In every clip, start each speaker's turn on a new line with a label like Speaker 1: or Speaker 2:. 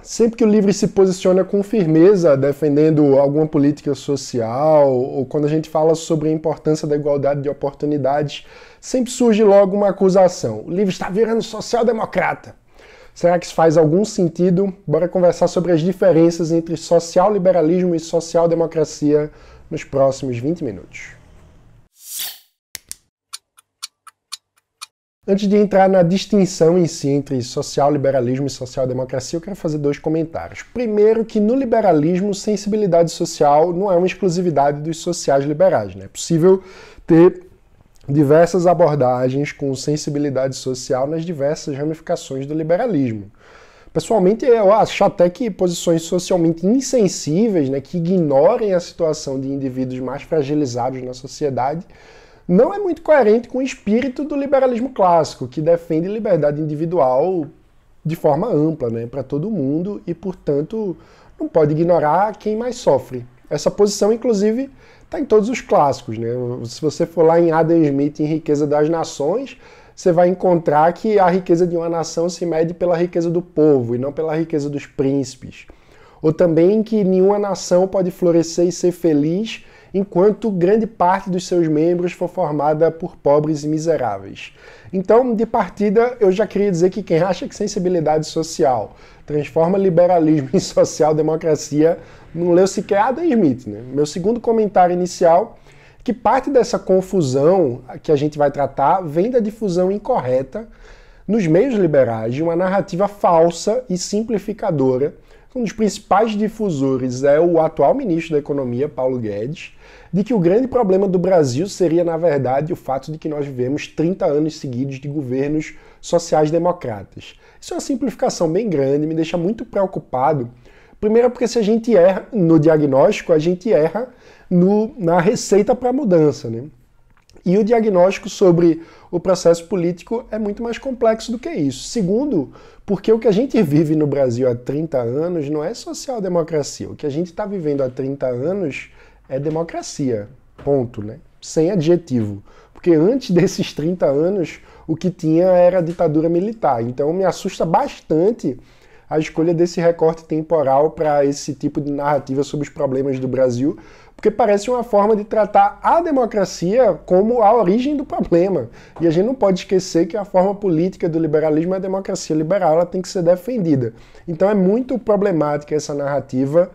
Speaker 1: Sempre que o LIVRE se posiciona com firmeza defendendo alguma política social, ou quando a gente fala sobre a importância da igualdade de oportunidades, sempre surge logo uma acusação. O LIVRE está virando social-democrata. Será que isso faz algum sentido? Bora conversar sobre as diferenças entre social-liberalismo e social-democracia nos próximos 20 minutos. Antes de entrar na distinção em si entre social-liberalismo e social-democracia, eu quero fazer dois comentários. Primeiro, que no liberalismo, sensibilidade social não é uma exclusividade dos sociais-liberais, né? É possível ter diversas abordagens com sensibilidade social nas diversas ramificações do liberalismo. Pessoalmente, eu acho até que posições socialmente insensíveis, né, que ignorem a situação de indivíduos mais fragilizados na sociedade, não é muito coerente com o espírito do liberalismo clássico, que defende liberdade individual de forma ampla, né, para todo mundo e, portanto, não pode ignorar quem mais sofre. Essa posição, inclusive, está em todos os clássicos, né? Se você for lá em Adam Smith, em Riqueza das Nações, você vai encontrar que a riqueza de uma nação se mede pela riqueza do povo e não pela riqueza dos príncipes. Ou também que nenhuma nação pode florescer e ser feliz enquanto grande parte dos seus membros for formada por pobres e miseráveis. Então, de partida, eu já queria dizer que quem acha que sensibilidade social transforma liberalismo em social-democracia não leu sequer Adam Smith, né? Meu segundo comentário inicial é que parte dessa confusão que a gente vai tratar vem da difusão incorreta nos meios liberais de uma narrativa falsa e simplificadora. Um dos principais difusores é o atual ministro da Economia, Paulo Guedes, de que o grande problema do Brasil seria, na verdade, o fato de que nós vivemos 30 anos seguidos de governos sociais-democratas. Isso é uma simplificação bem grande, me deixa muito preocupado. Primeiro porque se a gente erra no diagnóstico, a gente erra na receita para a mudança, né? E o diagnóstico sobre o processo político é muito mais complexo do que isso. Segundo, porque o que a gente vive no Brasil há 30 anos não é social-democracia. O que a gente está vivendo há 30 anos é democracia. Ponto, né? Sem adjetivo. Porque antes desses 30 anos, o que tinha era a ditadura militar. Então me assusta bastante a escolha desse recorte temporal para esse tipo de narrativa sobre os problemas do Brasil, porque parece uma forma de tratar a democracia como a origem do problema. E a gente não pode esquecer que a forma política do liberalismo é a democracia liberal, ela tem que ser defendida. Então é muito problemática essa narrativa,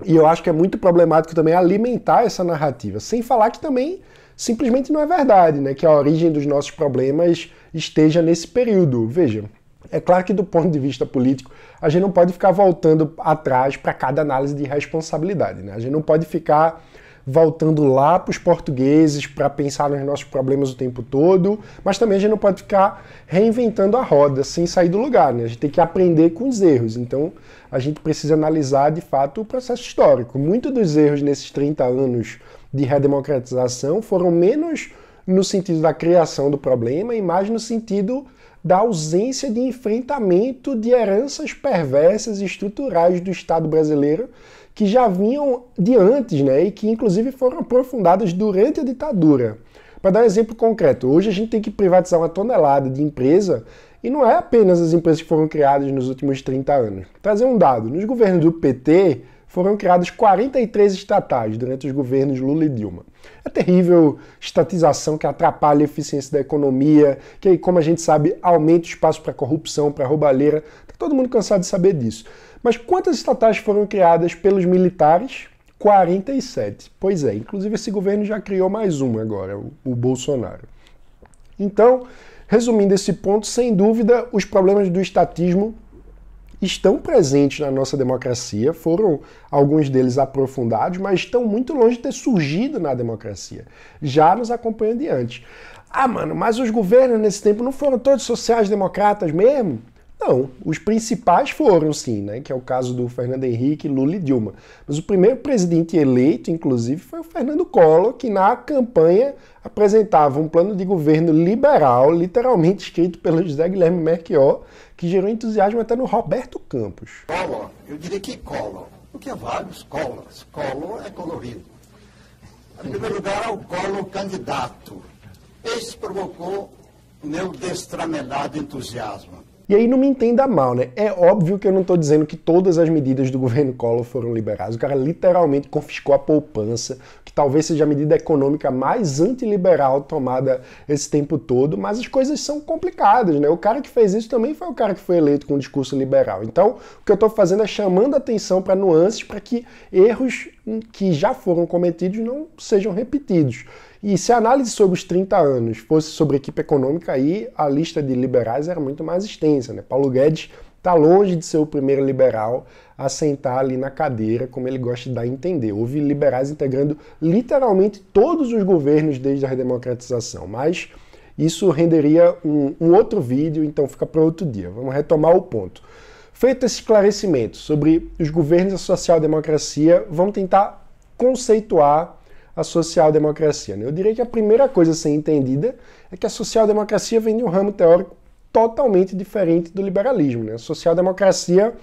Speaker 1: e eu acho que é muito problemático também alimentar essa narrativa, sem falar que também simplesmente não é verdade, né, que a origem dos nossos problemas esteja nesse período. Veja, é claro que do ponto de vista político, a gente não pode ficar voltando atrás para cada análise de responsabilidade, né? A gente não pode ficar voltando lá para os portugueses para pensar nos nossos problemas o tempo todo, mas também a gente não pode ficar reinventando a roda sem sair do lugar, né? A gente tem que aprender com os erros, então a gente precisa analisar de fato o processo histórico. Muitos dos erros nesses 30 anos de redemocratização foram menos no sentido da criação do problema e mais no sentido da ausência de enfrentamento de heranças perversas e estruturais do Estado brasileiro que já vinham de antes, né, e que inclusive foram aprofundadas durante a ditadura. Para dar um exemplo concreto, hoje a gente tem que privatizar uma tonelada de empresa e não é apenas as empresas que foram criadas nos últimos 30 anos. Vou trazer um dado, nos governos do PT foram criadas 43 estatais durante os governos Lula e Dilma. É terrível estatização que atrapalha a eficiência da economia, que, como a gente sabe, aumenta o espaço para corrupção, para roubalheira. Está todo mundo cansado de saber disso. Mas quantas estatais foram criadas pelos militares? 47. Pois é, inclusive esse governo já criou mais uma agora, o Bolsonaro. Então, resumindo esse ponto, sem dúvida, os problemas do estatismo estão presentes na nossa democracia, foram alguns deles aprofundados, mas estão muito longe de ter surgido na democracia. Já nos acompanham de antes. Ah, mano, mas os governos nesse tempo não foram todos sociais-democratas mesmo? Não, os principais foram sim, né? Que é o caso do Fernando Henrique, Lula e Dilma. Mas o primeiro presidente eleito, inclusive, foi o Fernando Collor, que na campanha apresentava um plano de governo liberal, literalmente escrito pelo José Guilherme Melchior, que gerou entusiasmo até no Roberto Campos.
Speaker 2: Collor, eu diria que Collor, porque há vários Collors. Collor é colorido. Em primeiro lugar, o Collor candidato. Esse provocou o meu destramelado entusiasmo.
Speaker 1: E aí não me entenda mal, né? É óbvio que eu não estou dizendo que todas as medidas do governo Collor foram liberais. O cara literalmente confiscou a poupança, que talvez seja a medida econômica mais antiliberal tomada esse tempo todo, mas as coisas são complicadas, né? O cara que fez isso também foi o cara que foi eleito com um discurso liberal. Então, o que eu estou fazendo é chamando a atenção para nuances, para que erros que já foram cometidos não sejam repetidos. E se a análise sobre os 30 anos fosse sobre equipe econômica, aí a lista de liberais era muito mais extensa, né? Paulo Guedes está longe de ser o primeiro liberal a sentar ali na cadeira, como ele gosta de dar a entender. Houve liberais integrando literalmente todos os governos desde a redemocratização, mas isso renderia um outro vídeo, então fica para outro dia. Vamos retomar o ponto. Feito esse esclarecimento sobre os governos da social-democracia, vamos tentar conceituar a social-democracia, né? Eu diria que a primeira coisa a ser entendida é que a social-democracia vem de um ramo teórico totalmente diferente do liberalismo, né? A social-democracia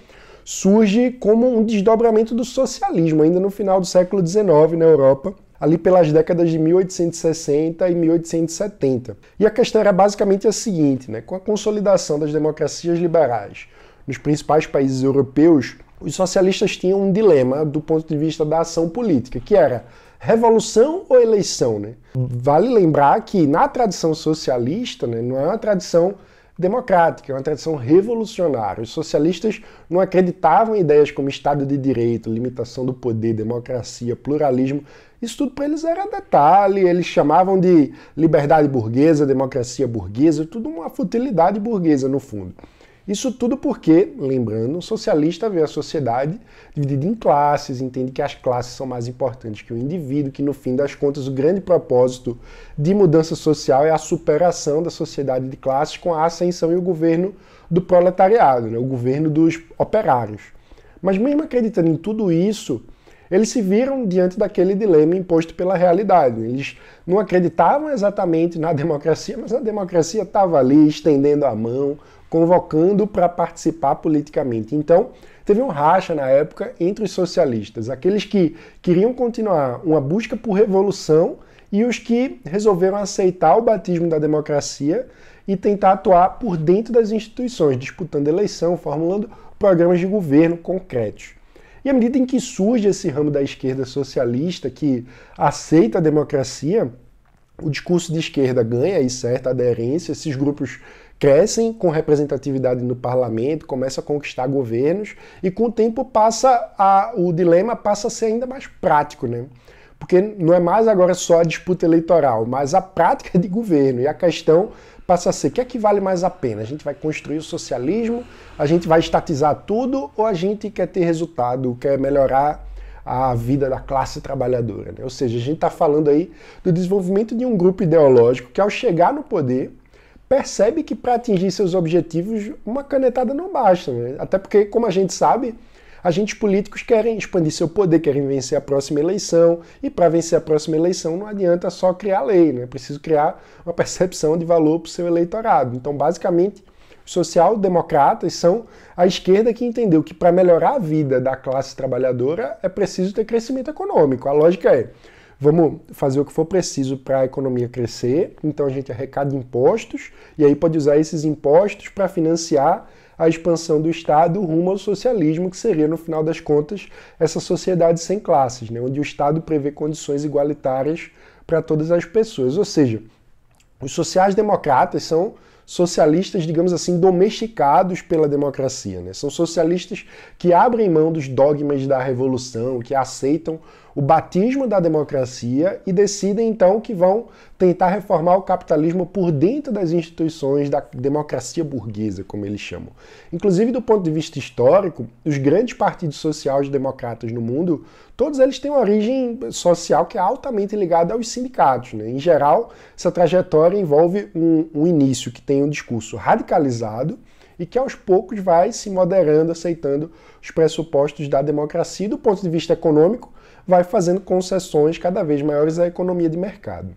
Speaker 1: surge como um desdobramento do socialismo, ainda no final do século XIX na Europa, ali pelas décadas de 1860 e 1870. E a questão era basicamente a seguinte, né? Com a consolidação das democracias liberais nos principais países europeus, os socialistas tinham um dilema do ponto de vista da ação política, que era revolução ou eleição, né? Vale lembrar que na tradição socialista, né, não é uma tradição democrática, é uma tradição revolucionária. Os socialistas não acreditavam em ideias como Estado de Direito, limitação do poder, democracia, pluralismo. Isso tudo para eles era detalhe, eles chamavam de liberdade burguesa, democracia burguesa, tudo uma futilidade burguesa no fundo. Isso tudo porque, lembrando, o socialista vê a sociedade dividida em classes, entende que as classes são mais importantes que o indivíduo, que no fim das contas o grande propósito de mudança social é a superação da sociedade de classes com a ascensão e o governo do proletariado, né, o governo dos operários. Mas mesmo acreditando em tudo isso, eles se viram diante daquele dilema imposto pela realidade. Eles não acreditavam exatamente na democracia, mas a democracia estava ali estendendo a mão, convocando para participar politicamente. Então, teve um racha na época entre os socialistas, aqueles que queriam continuar uma busca por revolução e os que resolveram aceitar o batismo da democracia e tentar atuar por dentro das instituições, disputando eleição, formulando programas de governo concretos. E à medida em que surge esse ramo da esquerda socialista que aceita a democracia, o discurso de esquerda ganha aí certa aderência, esses grupos crescem com representatividade no parlamento, começam a conquistar governos e com o tempo o dilema passa a ser ainda mais prático, né? Porque não é mais agora só a disputa eleitoral, mas a prática de governo. E a questão passa a ser, o que é que vale mais a pena? A gente vai construir o socialismo, a gente vai estatizar tudo ou a gente quer ter resultado, quer melhorar a vida da classe trabalhadora, né? Ou seja, a gente está falando aí do desenvolvimento de um grupo ideológico que ao chegar no poder percebe que para atingir seus objetivos uma canetada não basta, né? Até porque, como a gente sabe, agentes políticos querem expandir seu poder, querem vencer a próxima eleição, e para vencer a próxima eleição não adianta só criar lei, né? É preciso criar uma percepção de valor para o seu eleitorado. Então, basicamente, os social-democratas são a esquerda que entendeu que para melhorar a vida da classe trabalhadora é preciso ter crescimento econômico. A lógica é, vamos fazer o que for preciso para a economia crescer, então a gente arrecada impostos, e aí pode usar esses impostos para financiar a expansão do Estado rumo ao socialismo, que seria, no final das contas, essa sociedade sem classes, né, onde o Estado prevê condições igualitárias para todas as pessoas. Ou seja, os sociais-democratas são socialistas, digamos assim, domesticados pela democracia, né? São socialistas que abrem mão dos dogmas da revolução, que aceitam o batismo da democracia e decidem então que vão tentar reformar o capitalismo por dentro das instituições da democracia burguesa, como eles chamam. Inclusive, do ponto de vista histórico, os grandes partidos sociais-democratas no mundo, todos eles têm uma origem social que é altamente ligada aos sindicatos, né? Em geral, essa trajetória envolve um início que tem um discurso radicalizado e que aos poucos vai se moderando, aceitando os pressupostos da democracia e, do ponto de vista econômico, vai fazendo concessões cada vez maiores à economia de mercado.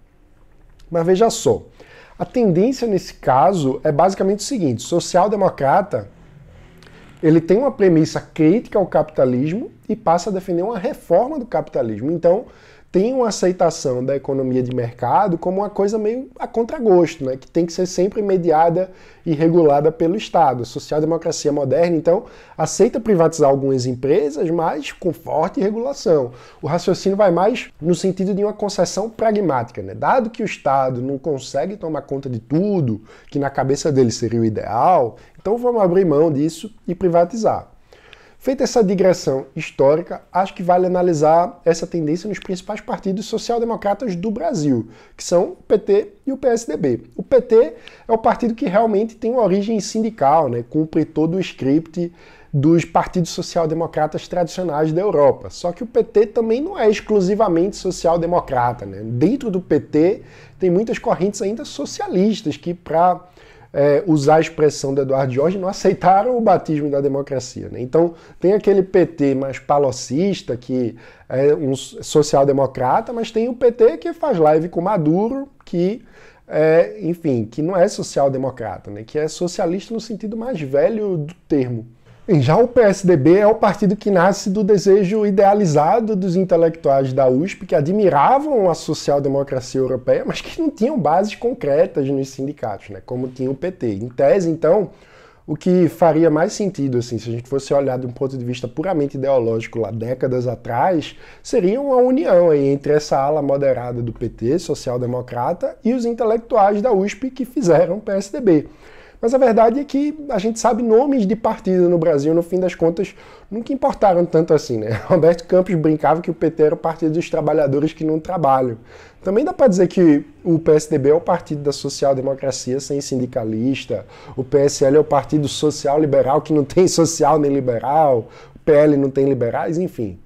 Speaker 1: Mas veja só, a tendência nesse caso é basicamente o seguinte: o social-democrata ele tem uma premissa crítica ao capitalismo e passa a defender uma reforma do capitalismo. Então, tem uma aceitação da economia de mercado como uma coisa meio a contragosto, né? Que tem que ser sempre mediada e regulada pelo Estado. A social-democracia moderna, então, aceita privatizar algumas empresas, mas com forte regulação. O raciocínio vai mais no sentido de uma concessão pragmática, né? Dado que o Estado não consegue tomar conta de tudo, que na cabeça dele seria o ideal, então vamos abrir mão disso e privatizar. Feita essa digressão histórica, acho que vale analisar essa tendência nos principais partidos social-democratas do Brasil, que são o PT e o PSDB. O PT é o partido que realmente tem uma origem sindical, né? Cumpre todo o script dos partidos social-democratas tradicionais da Europa. Só que o PT também não é exclusivamente social-democrata, né? Dentro do PT tem muitas correntes ainda socialistas que, para usar a expressão do Eduardo Jorge, não aceitaram o batismo da democracia, né? Então tem aquele PT mais palocista, que é um social-democrata, mas tem o PT que faz live com Maduro, que enfim, que não é social-democrata, né? Que é socialista no sentido mais velho do termo. Já o PSDB é o partido que nasce do desejo idealizado dos intelectuais da USP que admiravam a social-democracia europeia, mas que não tinham bases concretas nos sindicatos, né, como tinha o PT. Em tese, então, o que faria mais sentido, assim, se a gente fosse olhar de um ponto de vista puramente ideológico lá décadas atrás, seria uma união aí entre essa ala moderada do PT, social-democrata, e os intelectuais da USP que fizeram o PSDB. Mas a verdade é que a gente sabe nomes de partido no Brasil, no fim das contas, nunca importaram tanto assim, né? Roberto Campos brincava que o PT era o partido dos trabalhadores que não trabalham. Também dá para dizer que o PSDB é o partido da social-democracia sem sindicalista, o PSL é o partido social-liberal que não tem social nem liberal, o PL não tem liberais, enfim.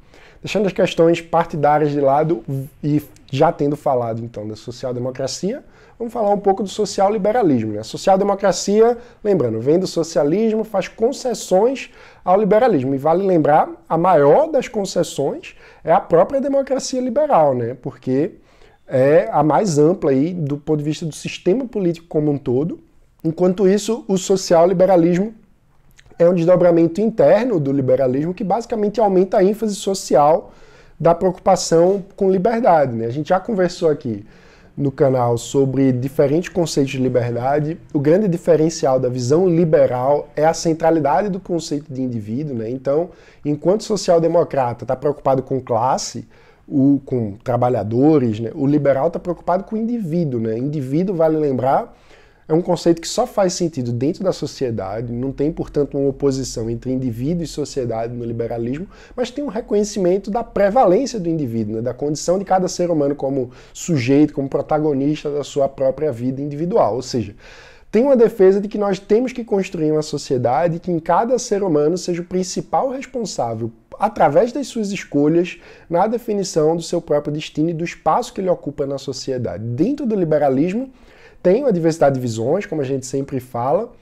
Speaker 1: Deixando as questões partidárias de lado e já tendo falado então da social-democracia, vamos falar um pouco do social-liberalismo, né? A social-democracia, lembrando, vem do socialismo, faz concessões ao liberalismo. E vale lembrar, a maior das concessões é a própria democracia liberal, né? Porque é a mais ampla aí do ponto de vista do sistema político como um todo. Enquanto isso, o social-liberalismo é um desdobramento interno do liberalismo que basicamente aumenta a ênfase social da preocupação com liberdade, né? A gente já conversou aqui no canal sobre diferentes conceitos de liberdade. O grande diferencial da visão liberal é a centralidade do conceito de indivíduo, né? Então, enquanto social-democrata está preocupado com classe, com trabalhadores, né? O liberal está preocupado com o indivíduo, né? Indivíduo, vale lembrar, é um conceito que só faz sentido dentro da sociedade, não tem, portanto, uma oposição entre indivíduo e sociedade no liberalismo, mas tem um reconhecimento da prevalência do indivíduo, né, da condição de cada ser humano como sujeito, como protagonista da sua própria vida individual. Ou seja, tem uma defesa de que nós temos que construir uma sociedade que em cada ser humano seja o principal responsável, através das suas escolhas, na definição do seu próprio destino e do espaço que ele ocupa na sociedade. Dentro do liberalismo, tem uma diversidade de visões, como a gente sempre fala,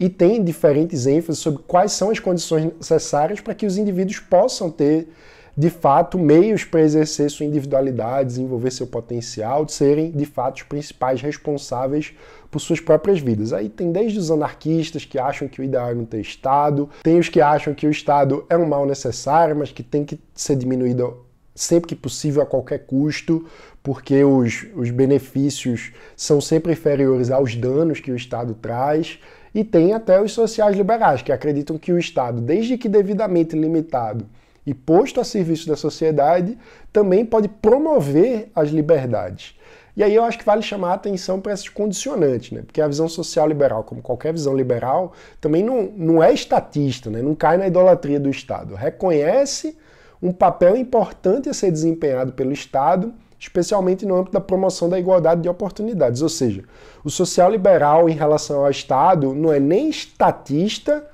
Speaker 1: e tem diferentes ênfases sobre quais são as condições necessárias para que os indivíduos possam ter, de fato, meios para exercer sua individualidade, desenvolver seu potencial, de serem, de fato, os principais responsáveis por suas próprias vidas. Aí tem desde os anarquistas que acham que o ideal é não ter Estado, tem os que acham que o Estado é um mal necessário, mas que tem que ser diminuído sempre que possível, a qualquer custo, porque os benefícios são sempre inferiores aos danos que o Estado traz. E tem até os sociais liberais, que acreditam que o Estado, desde que devidamente limitado e posto a serviço da sociedade, também pode promover as liberdades. E aí eu acho que vale chamar a atenção para esses condicionantes, né? Porque a visão social liberal, como qualquer visão liberal, também não é estatista, né? Não cai na idolatria do Estado. Reconhece um papel importante a ser desempenhado pelo Estado, especialmente no âmbito da promoção da igualdade de oportunidades. Ou seja, o social liberal em relação ao Estado não é nem estatista,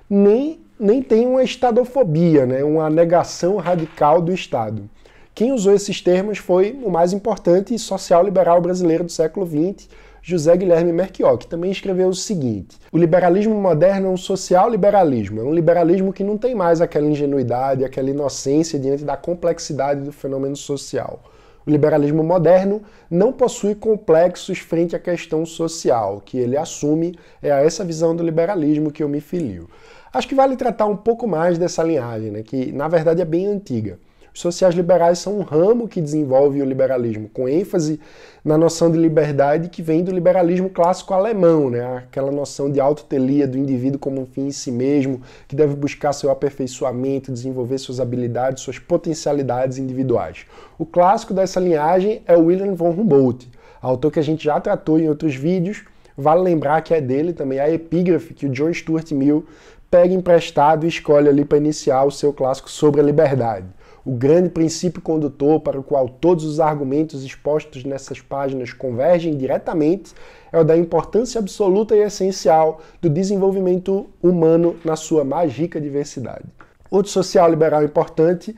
Speaker 1: nem tem uma estadofobia, né? Uma negação radical do Estado. Quem usou esses termos foi o mais importante social liberal brasileiro do século XX, José Guilherme Melchior, que também escreveu o seguinte: o liberalismo moderno é um social liberalismo, é um liberalismo que não tem mais aquela ingenuidade, aquela inocência diante da complexidade do fenômeno social. O liberalismo moderno não possui complexos frente à questão social. O que ele assume é a essa visão do liberalismo que eu me filio. Acho que vale tratar um pouco mais dessa linhagem, né, que na verdade é bem antiga. Os Os sociais liberais são um ramo que desenvolve o liberalismo, com ênfase na noção de liberdade que vem do liberalismo clássico alemão, né? Aquela noção de autotelia do indivíduo como um fim em si mesmo, que deve buscar seu aperfeiçoamento, desenvolver suas habilidades, suas potencialidades individuais. O clássico dessa linhagem é Wilhelm von Humboldt, autor que a gente já tratou em outros vídeos. Vale lembrar que é dele também a epígrafe que o John Stuart Mill pega emprestado e escolhe ali para iniciar o seu clássico sobre a liberdade. O grande princípio condutor para o qual todos os argumentos expostos nessas páginas convergem diretamente é o da importância absoluta e essencial do desenvolvimento humano na sua mais rica diversidade. Outro social liberal importante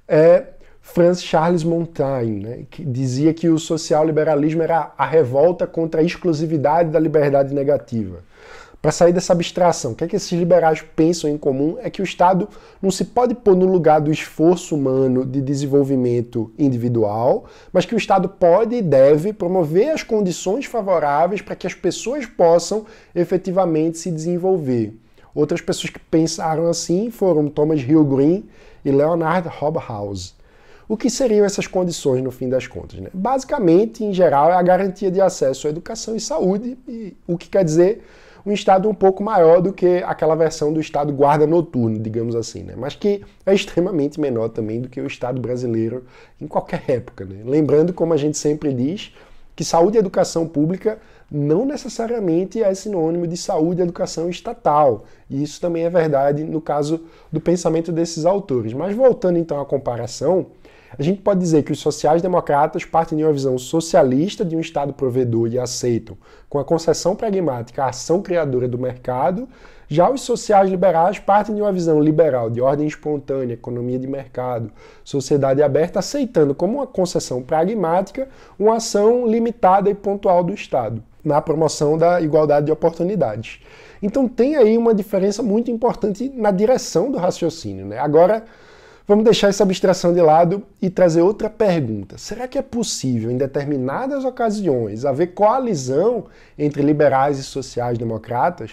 Speaker 1: é Franz Charles Montaigne, né, que dizia que o social-liberalismo era a revolta contra a exclusividade da liberdade negativa. Para sair dessa abstração, o que esses liberais pensam em comum é que o Estado não se pode pôr no lugar do esforço humano de desenvolvimento individual, mas que o Estado pode e deve promover as condições favoráveis para que as pessoas possam efetivamente se desenvolver. Outras pessoas que pensaram assim foram Thomas Hill Green e Leonard Hobhouse. O que seriam essas condições, no fim das contas, né? Basicamente, em geral, é a garantia de acesso à educação e saúde, e o que quer dizer um Estado um pouco maior do que aquela versão do Estado guarda noturno, digamos assim, né? Mas que é extremamente menor também do que o Estado brasileiro em qualquer época, né? Lembrando, como a gente sempre diz, que saúde e educação pública não necessariamente é sinônimo de saúde e educação estatal. E isso também é verdade no caso do pensamento desses autores. Mas voltando então à comparação, a gente pode dizer que os sociais-democratas partem de uma visão socialista de um Estado provedor e aceitam, com a concessão pragmática, a ação criadora do mercado. Já os sociais-liberais partem de uma visão liberal, de ordem espontânea, economia de mercado, sociedade aberta, aceitando como uma concessão pragmática uma ação limitada e pontual do Estado, na promoção da igualdade de oportunidades. Então tem aí uma diferença muito importante na direção do raciocínio, né? Agora, vamos deixar essa abstração de lado e trazer outra pergunta. Será que é possível, em determinadas ocasiões, haver coalizão entre liberais e sociais-democratas?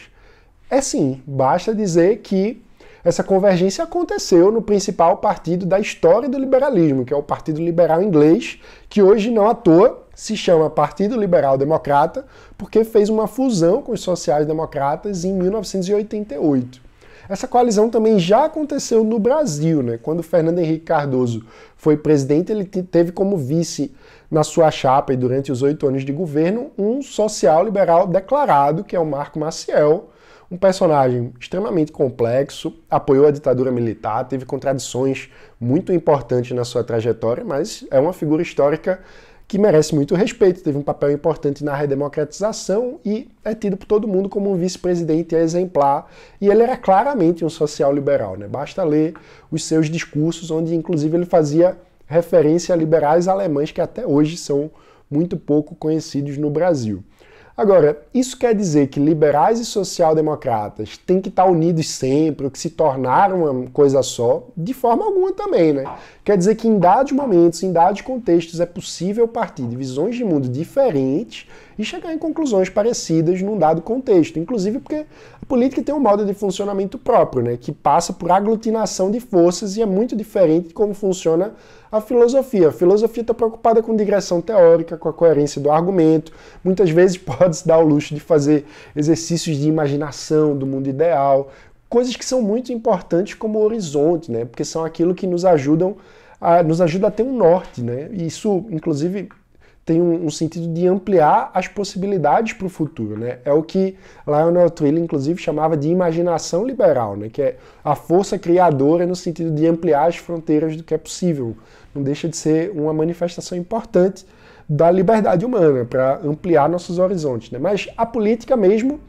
Speaker 1: É sim, basta dizer que essa convergência aconteceu no principal partido da história do liberalismo, que é o Partido Liberal Inglês, que hoje, não à toa, se chama Partido Liberal Democrata, porque fez uma fusão com os sociais-democratas em 1988. Essa coalizão também já aconteceu no Brasil, né? Quando Fernando Henrique Cardoso foi presidente, ele teve como vice na sua chapa e durante os 8 anos de governo um social-liberal declarado, que é o Marco Maciel, um personagem extremamente complexo, apoiou a ditadura militar, teve contradições muito importantes na sua trajetória, mas é uma figura histórica que merece muito respeito, teve um papel importante na redemocratização e é tido por todo mundo como um vice-presidente exemplar, e ele era claramente um social-liberal, né? Basta ler os seus discursos, onde inclusive ele fazia referência a liberais alemães que até hoje são muito pouco conhecidos no Brasil. Agora, isso quer dizer que liberais e social-democratas têm que estar unidos sempre, ou que se tornaram uma coisa só? De forma alguma também, né? Quer dizer que em dados momentos, em dados contextos, é possível partir de visões de mundo diferentes e chegar em conclusões parecidas num dado contexto. Inclusive porque a política tem um modo de funcionamento próprio, né? Que passa por aglutinação de forças e é muito diferente de como funciona a filosofia. A filosofia está preocupada com digressão teórica, com a coerência do argumento. Muitas vezes pode-se dar o luxo de fazer exercícios de imaginação do mundo ideal, coisas que são muito importantes como horizonte, né? Porque são aquilo que nos ajuda a ter um norte, né? E isso, inclusive, tem um sentido de ampliar as possibilidades para o futuro, né? É o que Lionel Trilling, inclusive, chamava de imaginação liberal, né? Que é a força criadora no sentido de ampliar as fronteiras do que é possível. Não deixa de ser uma manifestação importante da liberdade humana para ampliar nossos horizontes, né? Mas a política mesmo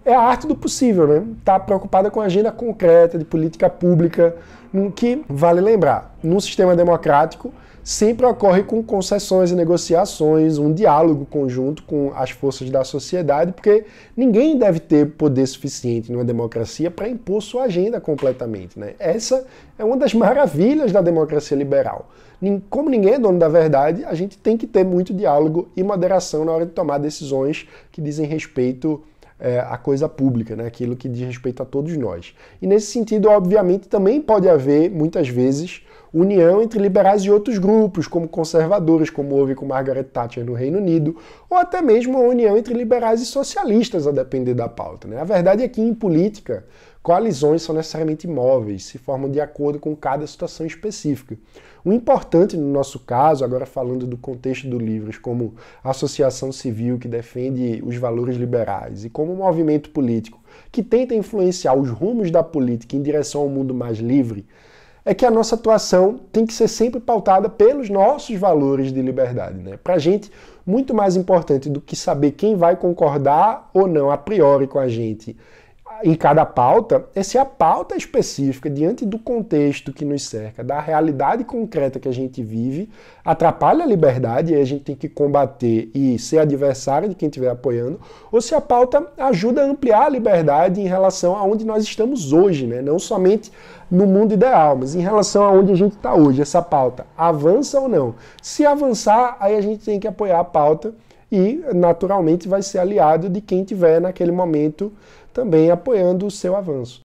Speaker 1: é a arte do possível, né? Está preocupada com a agenda concreta de política pública, que, vale lembrar, num sistema democrático, sempre ocorre com concessões e negociações, um diálogo conjunto com as forças da sociedade, porque ninguém deve ter poder suficiente numa democracia para impor sua agenda completamente, né? Essa é uma das maravilhas da democracia liberal. Como ninguém é dono da verdade, a gente tem que ter muito diálogo e moderação na hora de tomar decisões que dizem respeito à coisa pública, né? Aquilo que diz respeito a todos nós. E nesse sentido, obviamente, também pode haver, muitas vezes, união entre liberais e outros grupos, como conservadores, como houve com Margaret Thatcher no Reino Unido, ou até mesmo a união entre liberais e socialistas, a depender da pauta, né? A verdade é que em política, coalizões são necessariamente móveis, se formam de acordo com cada situação específica. O importante no nosso caso, agora falando do contexto do Livres como associação civil que defende os valores liberais e como movimento político que tenta influenciar os rumos da política em direção ao mundo mais livre, é que a nossa atuação tem que ser sempre pautada pelos nossos valores de liberdade, né? Pra gente, muito mais importante do que saber quem vai concordar ou não a priori com a gente em cada pauta, é se a pauta específica, diante do contexto que nos cerca, da realidade concreta que a gente vive, atrapalha a liberdade e aí a gente tem que combater e ser adversário de quem estiver apoiando, ou se a pauta ajuda a ampliar a liberdade em relação a onde nós estamos hoje, né? Não somente no mundo ideal, mas em relação a onde a gente está hoje. Essa pauta avança ou não? Se avançar, aí a gente tem que apoiar a pauta e, naturalmente, vai ser aliado de quem tiver naquele momento também apoiando o seu avanço.